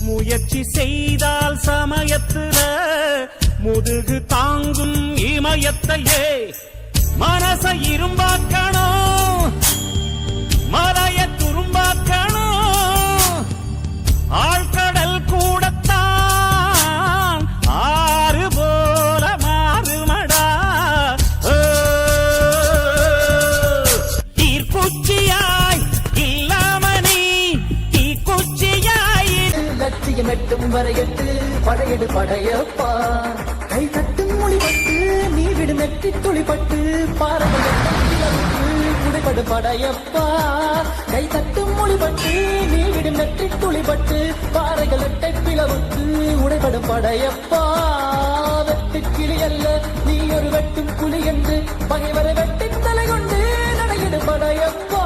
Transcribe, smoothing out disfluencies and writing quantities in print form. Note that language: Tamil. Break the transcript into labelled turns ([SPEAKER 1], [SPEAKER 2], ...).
[SPEAKER 1] முயற்சி செய்தால் சமயத்துல முதுகு தாங்கும் இமயத்தையே மனச இரும்பாக்கணும், மலைய துரும்பாக்கணும். ஆழ்கடல் கூடத்தான் ஆறு போல மாறுமடா. ஈர்க்குச்சியாய் இல்லாம நீ தீக்குச்சியாய்
[SPEAKER 2] லட்சியம் எட்டும் வரையட்டு படையெடு படையப்பா. கை தட்டும் மொழிபட்டு நீ விடு நெற்றி துளிப்பட்டு பாறைகள் படையப்பா. கை தட்டும் மொழிபட்டு நீ விடும் நெற்றி துளிப்பட்டு பாறைகள் எட்டை பிளவுக்கு உடைபடும் படையப்பா. வெட்டு கிளி அல்ல நீ ஒரு வெட்டும் புலி என்று பகைவரை வெட்டி தலை கொண்டு நடையிடு படையப்பா.